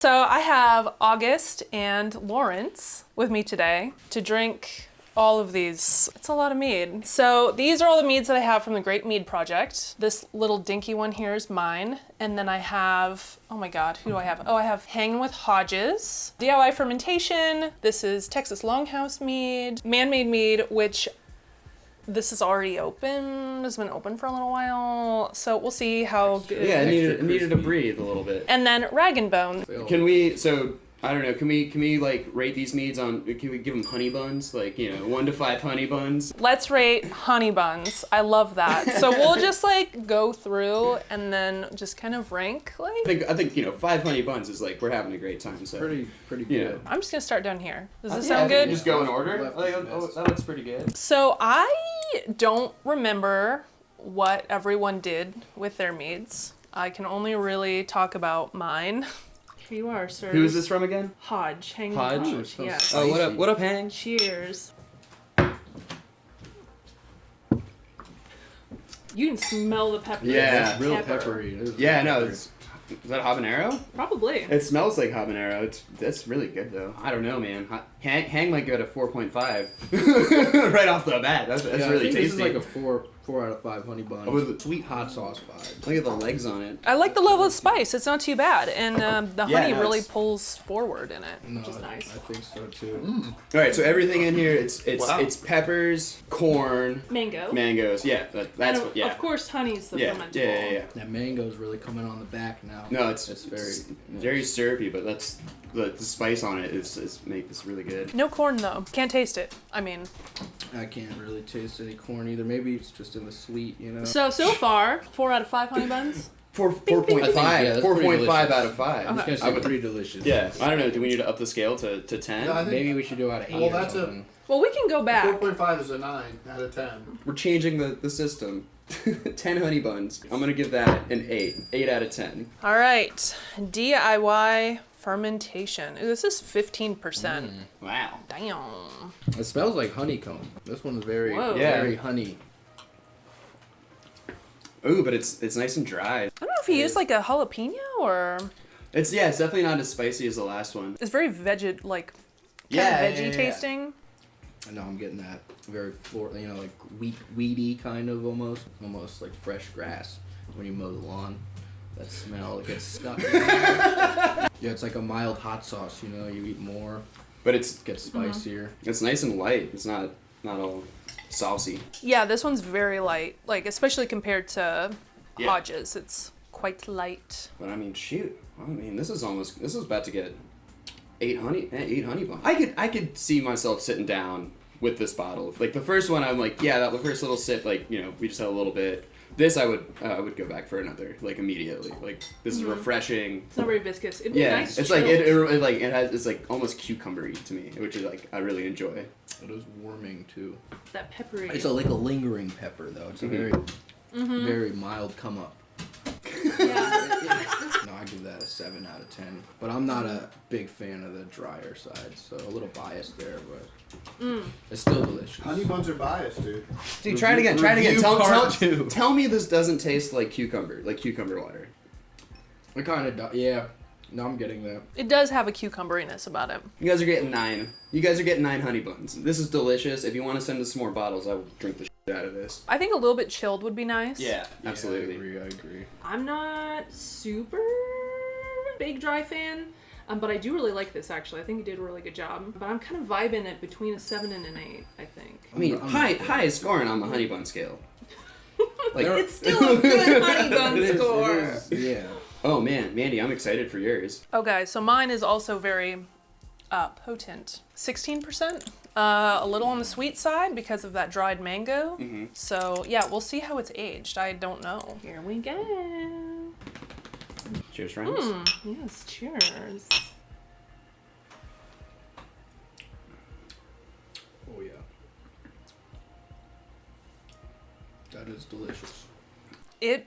So I have August and Lawrence with me today to drink all of these. It's a lot of mead. So these are all the meads that I have from the Great Mead Project. This little dinky one here is mine. And then I have, oh my God, who do I have? Oh, I have Hanging with Hodges, DIY Fermentation. This is Texas Longhouse Mead, Man-Made Mead, which this is already open. It's been open for a little while. So we'll see how good. Yeah, it needed to breathe a little bit. And then Rag and Bone. Can we, so, I don't know, can we like rate these meads on, can we give them honey buns? Like, 1 to 5 honey buns? Let's rate honey buns. I love that. So we'll just like go through and then just kind of rank like. I think 5 honey buns is like, we're having a great time, so. Pretty good. I'm just gonna start down here. Does this sound good? Just go in order? That looks pretty good. So I don't remember what everyone did with their meads. I can only really talk about mine. Here you are, sir. Who is this from again? Hodge. Hanging Hodge? Hodge. Yes. Oh, what up, Hang? Cheers. You can smell the pepper. Yeah. It's real peppery. Yeah, no, is that habanero? Probably. It smells like habanero. That's really good though. I don't know, man. Hang might go to 4.5 right off the bat. That's really I think tasty. This is like a 4 out of 5 honey bun. With the sweet hot sauce vibe. Look at the legs on it. I like the level of spice. It's not too bad, and the honey really it's... pulls forward in it, No, which is nice. I think so too. All right, so everything in here, it's peppers, corn, mangoes. Yeah, that's what. Yeah. Of course, honey's the fermentable. Yeah. That mango's really coming on the back now. No, it's very very syrupy, but that's the spice on it is make this really good. No corn though. Can't taste it. I mean, I can't really taste any corn either. Maybe it's just in the sweet, So far, 4 out of 5 honey buns. 4.5. 4.5 out of 5. Okay. I would pretty delicious. Yeah, I don't know. Do we need to up the scale to 10? No, I think, Maybe we should do out of 8 well, or that's something. Well, we can go back. 4.5 is a 9 out of 10. We're changing the system. 10 honey buns. I'm gonna give that an 8. 8 out of 10. All right, DIY fermentation. Ooh, this is 15%. Wow. Damn. It smells like honeycomb. This one's very, Whoa. very honey. Ooh, but it's nice and dry. I don't know if you used like a jalapeno or. It's definitely not as spicy as the last one. It's very veggie, like kind of veggie tasting. I know I'm getting that very like weedy kind of almost like fresh grass when you mow the lawn. That smell, it gets stuck. Yeah, it's like a mild hot sauce. You eat more, but it gets spicier. It's nice and light. It's not all saucy. Yeah, this one's very light, like especially compared to Hodges. It's quite light. But I mean, shoot. I mean, this is about to get 8 honey buns. I could see myself sitting down with this bottle. Like the first one, I'm like, the first little sip, like we just had a little bit. This I would go back for another, like immediately. Like this is refreshing. It's not very viscous. It'd be nice. It's like it's like almost cucumbery to me, which is like I really enjoy. It is warming too. That peppery. It's like a lingering pepper though. It's a very mild come up. Yeah. No, I give that a 7 out of 10. But I'm not a big fan of the drier side, so a little biased there, but it's still delicious. Honey buns are biased, dude. Dude, try it again. Tell me this doesn't taste like cucumber water. It kind of does. Yeah. No, I'm getting that. It does have a cucumberiness about it. You guys are getting 9. You guys are getting 9 honey buns. This is delicious. If you want to send us some more bottles, I will drink the shit out of this. I think a little bit chilled would be nice. Yeah, absolutely. I agree. I'm not super big dry fan, but I do really like this actually. I think you did a really good job. But I'm kind of vibing it between a 7 and an 8, I think. I mean, high is scoring on the honey bun scale. Like it's still a good honey bun score. It is, yeah. Oh man, Mandy, I'm excited for yours. Okay, so mine is also very potent. 16%. A little on the sweet side because of that dried mango. So yeah, we'll see how it's aged. I don't know. Here we go. Cheers, friends. Yes, cheers. Oh yeah. That is delicious. It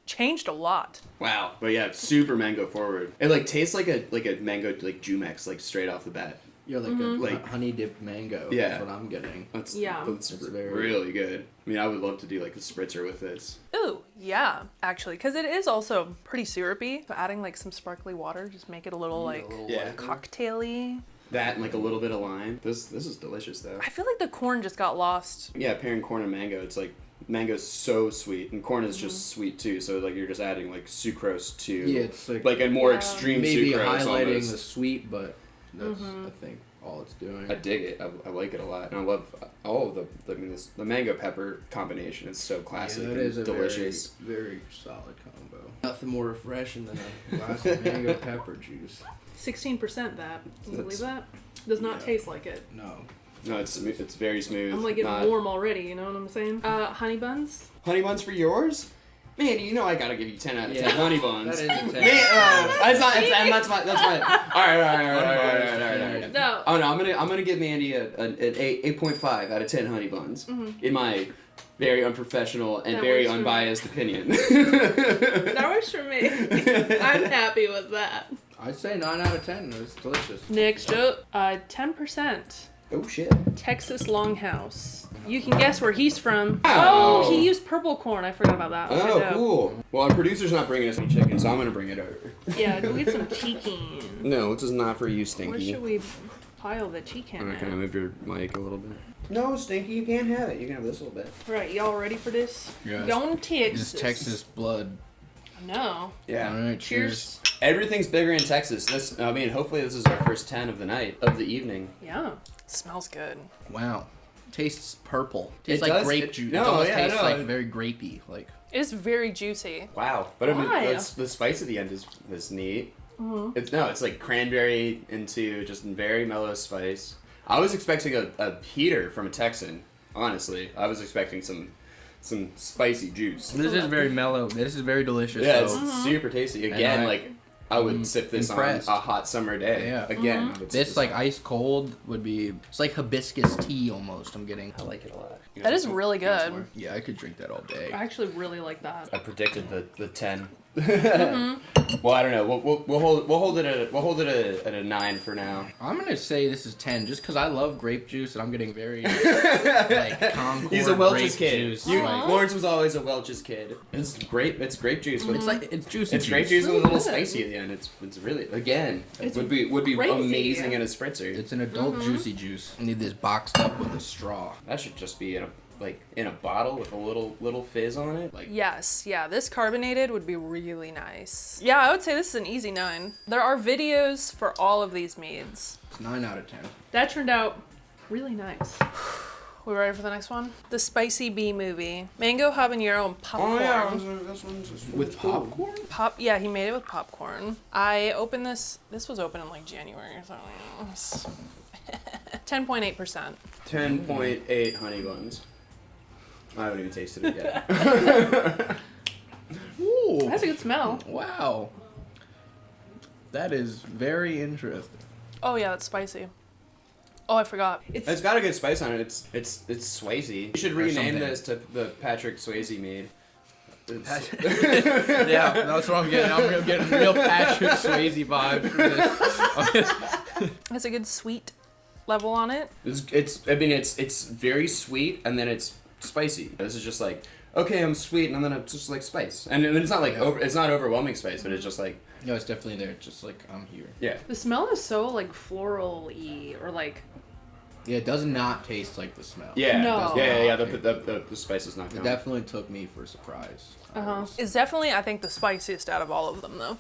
changed a lot. Wow. But yeah, super mango forward. It like tastes like a mango like Jumex like straight off the bat. Yeah, like Like- a honey dipped mango. Yeah. That's what I'm getting. That's That's very- really good. I mean, I would love to do like a spritzer with this. Ooh, yeah, actually, because it is also pretty syrupy. So adding like some sparkly water, just make it a little like Yeah. cocktaily. That and like a little bit of lime. This is delicious though. I feel like the corn just got lost. Yeah, pairing corn and mango, it's like mango's so sweet and corn is just sweet too. So like you're just adding like sucrose to Yeah, it's like, like a more Yeah. extreme maybe sucrose highlighting almost. the sweet, but that's I think all it's doing. I dig it. I like it a lot, and I love all of the. I mean, the mango pepper combination is so classic that and is a delicious. very solid combo. Nothing more refreshing than a glass of mango pepper juice. 16% that. Can you believe That's- that? Does not Yeah. taste like it. No. No, it's very smooth. I'm like getting not- warm already, you know what I'm saying? Honey buns? Honey buns for yours? Man, you know I gotta give you 10 out of 10 Yeah. honey buns. That is a 10. That's not. That's my. All right. No. Oh no, I'm gonna give Mandy an 8.5 out of 10 honey buns in my very unprofessional and That very works for me. unbiased opinion. That works for me. I'm happy with that. I'd say 9 out of 10. It's delicious. Next up, 10%. Oh shit. Texas Longhouse. You can guess where he's from. Wow. Oh, he used purple corn. I forgot about that. Oh, Okay, dope. cool. Well, our producer's not bringing us any chicken, so I'm gonna bring it over. Yeah, go get some chicken. No, this is not for you, Where Stinky. should we pile the chicken Alright, can I at? move your mic a little bit? No, Stinky, you can't have it. You can have this a little bit. Right, y'all ready for this? Yes. Going to Texas. It's Texas blood. No. Yeah. All right, Cheers. Everything's bigger in Texas. Hopefully this is our first 10 of the night, of the evening. Yeah. Smells good. Wow. Tastes purple. Tastes It like does? grape juice. No, it almost yeah, tastes no. like very grapey. Like It's very juicy. Wow. But I mean, Why? the spice at the end is neat. It's like cranberry into just very mellow spice. I was expecting a heater from a Texan, honestly. I was expecting some spicy juice. this is very mellow. This is very delicious. Yeah, so it's super tasty. Again, I- like I would sip this impressed. on a hot summer day. Yeah. Again, I would sip this like on- ice cold would be. It's like hibiscus tea almost. I'm getting. I like it a lot. You That guys is want really some good. more? Yeah, I could drink that all day. I actually really like that. I predicted the 10. Well, I don't know. We'll hold it at a 9 for now. I'm gonna say this is 10 just because I love grape juice and I'm getting very like Concord He's a Welch's grape kid. juice. You, like- Lawrence was always a Welch's kid. It's grape. It's grape juice, but it's like it's juicy. it's grape juice with a Really little good. spicy at the end. It's really again It's would be crazy. amazing in a spritzer. It's an adult juicy juice. I need this boxed up with a straw. That should just be in a bottle with a little fizz on it. Like Yes, yeah, this carbonated would be really nice. Yeah, I would say this is an easy 9. There are videos for all of these meads. It's 9 out of 10. That turned out really nice. We ready for the next one? The Spicy Bee Movie. Mango, habanero, and popcorn. this one's With popcorn? Yeah, he made it with popcorn. I opened this was open in like January or something. 10.8%. 10.8 honey buns. I haven't even tasted it yet. Ooh. That's a good smell. Wow. That is very interesting. Oh yeah, that's spicy. Oh, I forgot. It's got a good spice on it. It's Swayze. You should rename something. this to the Patrick Swayze mead. It's- Yeah, that's what I'm getting. I'm getting real Patrick Swayze vibes from this. It's a good sweet level on it. it's very sweet and then it's spicy. This is just like, okay, I'm sweet and then it's just like spice. And then it's not like it's not overwhelming spice, but it's just like, No, it's definitely there. It's just like I'm here. yeah. The smell is so like floral-y or like Yeah, it does not taste like the smell. Yeah. No. Yeah. The spice is not It coming. definitely took me for a surprise. It's definitely I think the spiciest out of all of them though.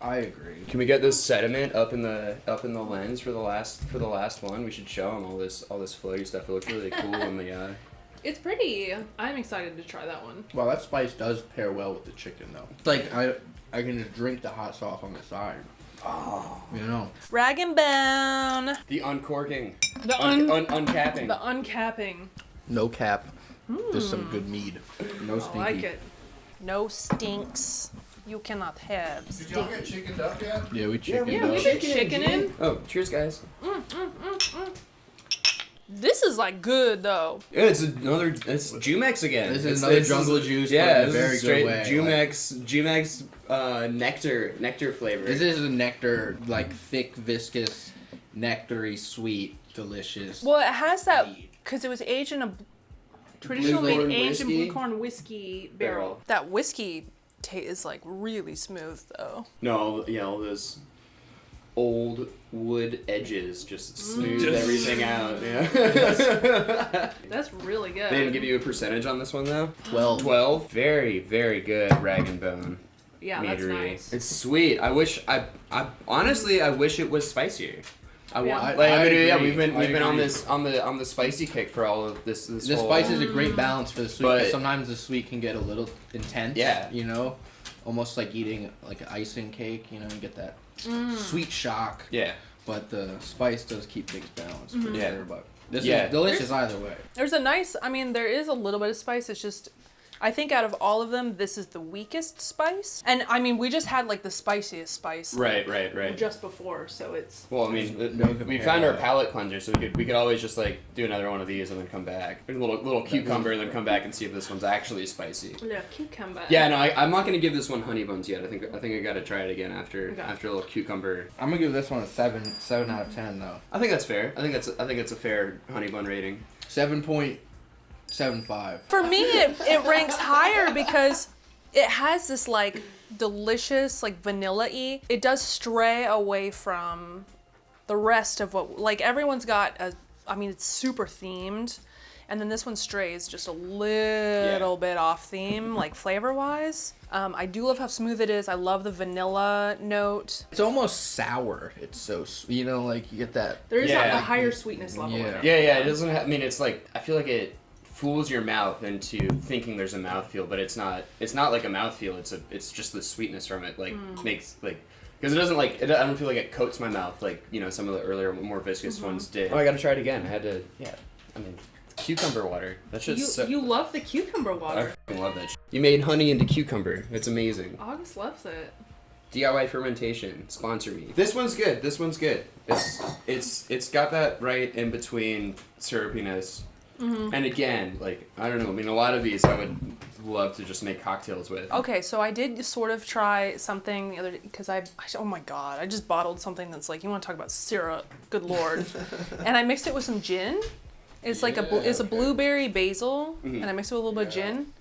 I agree. Can we get this sediment up in the lens for the last one? We should show them all this floaty stuff. It looks really cool in the eye. It's pretty. I'm excited to try that one. Well, that spice does pair well with the chicken, though. It's like I can just drink the hot sauce on the side. Oh, you know. Rag and bone. The uncorking. The uncapping. the uncapping. No cap. Just some good mead. No I stinky. like it. No stinks. You cannot have Did y'all stink. get chickened up yet? Yeah, we chicken. Yeah, we've been chickening. Oh, cheers, guys. This is like good though. Yeah, it's Jumex again. This is It's- another this jungle juice, Yeah, but in a this very is straight good way. Jumex nectar flavor. This is a nectar, like thick, viscous, nectary, sweet, delicious. Well, it has that mead. because it was aged in a traditionally Blue corn aged in whiskey? blue corn whiskey barrel. That whiskey is like really smooth though. No, yeah, all those old wood edges just smooth Just- everything out. Yeah. That's really good. They didn't give you a percentage on this one though. 12. 12. Very, very good rag and bone. Yeah, that's meadery. nice. It's sweet. I wish I honestly I wish it was spicier. I Yeah. want like I mean yeah agree. we've been on agree. this on the spicy kick for all of this The whole, spice is a great balance for the sweet. 'Cause But- sometimes the sweet can get a little intense. Yeah. You know, almost like eating like an icing cake. You know, you get that sweet shock. Yeah. But the spice does keep things balanced for Yeah. sure. But this Yeah. is delicious either way. There's a nice. I mean, there is a little bit of spice. It's just. I think out of all of them, this is the weakest spice. And I mean, we just had like the spiciest spice. Right. Just before, so it's. Well, I mean, No we compare found our that. palate cleanser, so we could always just like do another one of these and then come back. A little cucumber and then come back and see if this one's actually spicy. Yeah, cucumber. Yeah, no, I'm not gonna give this one honey buns yet. I think I gotta try it again after Okay. after a little cucumber. I'm gonna give this one a 7 out of 10 though. I think that's fair. I think it's a fair honey bun rating. 7.75. For me, it ranks higher because it has this like delicious like vanilla-y. It does stray away from the rest of what like everyone's got a. I mean, it's super themed, and then this one strays just a little bit off theme, like flavor-wise. I do love how smooth it is. I love the vanilla note. It's almost sour. It's so you know, like you get that. There is Yeah. a higher sweetness level in Yeah. it. Yeah, it doesn't have. I mean, it's like I feel like it fools your mouth into thinking there's a mouthfeel, but it's not. It's not like a mouthfeel. It's just the sweetness from it. Like makes like. Because it doesn't like, I don't feel like it coats my mouth like, you know, some of the earlier, more viscous ones did. Oh, I gotta try it again. I had to, yeah. I mean, cucumber water. That shit's so... You love the cucumber I water. fucking love that shit. You made honey into cucumber. It's amazing. August loves it. DIY fermentation. Sponsor me. This one's good. This one's good. It's got that right in between syrupiness. And again, like, I don't know. I mean, a lot of these I would love to just make cocktails with. Okay, so I did sort of try something the other day because oh my god, I just bottled something that's like, you want to talk about syrup, good lord. And I mixed it with some gin. It's like it's a blueberry basil, and I mixed it with a little bit of gin,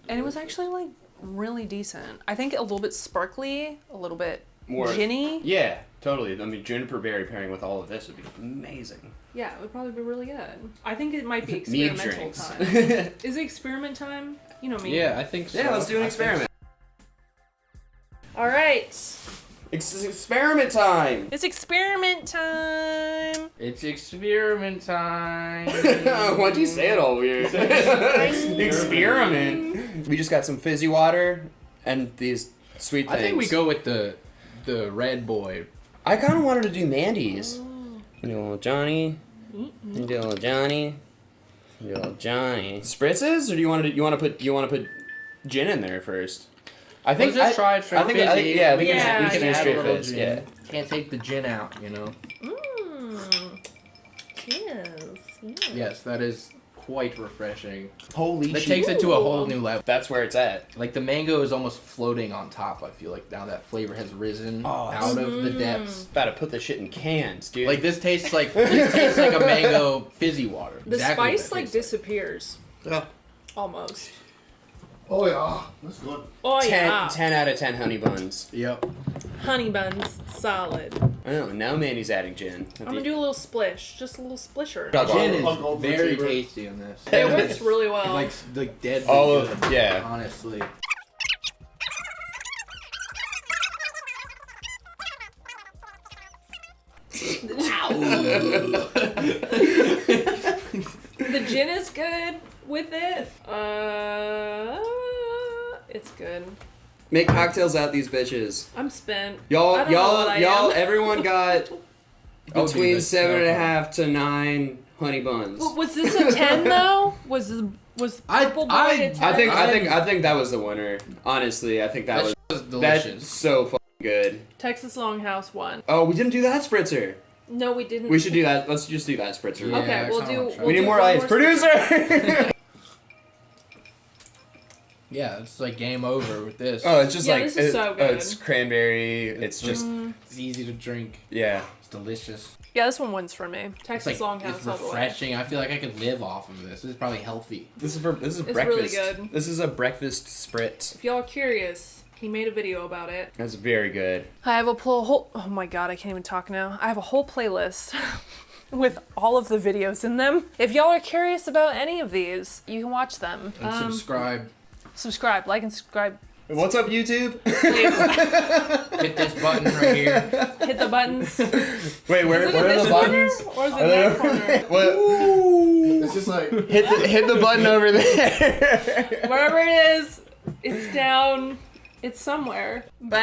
and it was actually like really decent. I think a little bit sparkly, a little bit More ginny. Yeah, totally. I mean, juniper berry pairing with all of this would be amazing. Yeah, it would probably be really good. I think it might be Mead experimental drinks. time. Is it experiment time? You know me. Yeah, I think so. Yeah, let's do an experiment. All right. It's experiment time. It's experiment time. It's experiment time. Why'd you say it all weird? Experiment. We just got some fizzy water and these sweet things. I think we go with the red boy. I kind of wanted to do Mandy's. You do a little Johnny. You do a little Johnny. You do a little Johnny. Spritzes, or do you want to put gin in there first? I think Let's just try it straight fizzy. I think Yeah, we can add do a straight little fizz. gin. Yeah. Can't take the gin out, you know. Yes. Yes, that is quite refreshing. Holy That shit. takes it to a whole new level. That's where it's at. Like the mango is almost floating on top. I feel like now that flavor has risen out of the depths. Gotta put the shit in cans, dude. Like this tastes like a mango fizzy water. The Exactly what spice it like tastes disappears. Yeah. Almost. Oh yeah, that's good. Oh 10 yeah. 10 out of 10 honey buns. Yep. Honey buns, solid. I know. Now Mandy's adding gin. I'm gonna do a little splish, just a little splisher. Dog- Gin I'll go is for very cheaper. tasty in this. It works really well. Like dead. All of good, yeah. Honestly. The gin is good with it. It's good. Make cocktails out these bitches. I'm spent. Y'all, I don't know what I am. everyone got I'll do between this, 7.5 to 9 honey buns. Was this a 10 though? Was Purple Boy a 10? I think that was the winner. Honestly, I think that was delicious. that's so fucking good. Texas Longhouse won. Oh, we didn't do that spritzer. No, we didn't. We should do that. Let's just do that spritzer. Yeah, Okay, I we'll kinda do. wanna try We'll We need do more one ice, producer. Yeah, it's like game over with this. Oh, it's just Yeah, like this is so good. it's cranberry. It's just It's easy to drink. yeah. It's delicious. Yeah, this one wins for me. It's Texas like Longhouse it's all the way. refreshing. I feel like I could live off of this. This is probably healthy. This is It's breakfast. really good. This is a breakfast spritz. If y'all are curious, he made a video about it. That's very good. I have a whole. Oh my god, I can't even talk now. I have a whole playlist with all of the videos in them. If y'all are curious about any of these, you can watch them. And subscribe. Subscribe, like, and subscribe. What's up, YouTube? Please. Hit this button right here. Hit the buttons. Wait, where Is it in are this the corner buttons? or is it in that corner? What? It's just like Hit the button over there. Wherever it is, it's down. It's somewhere. Bye.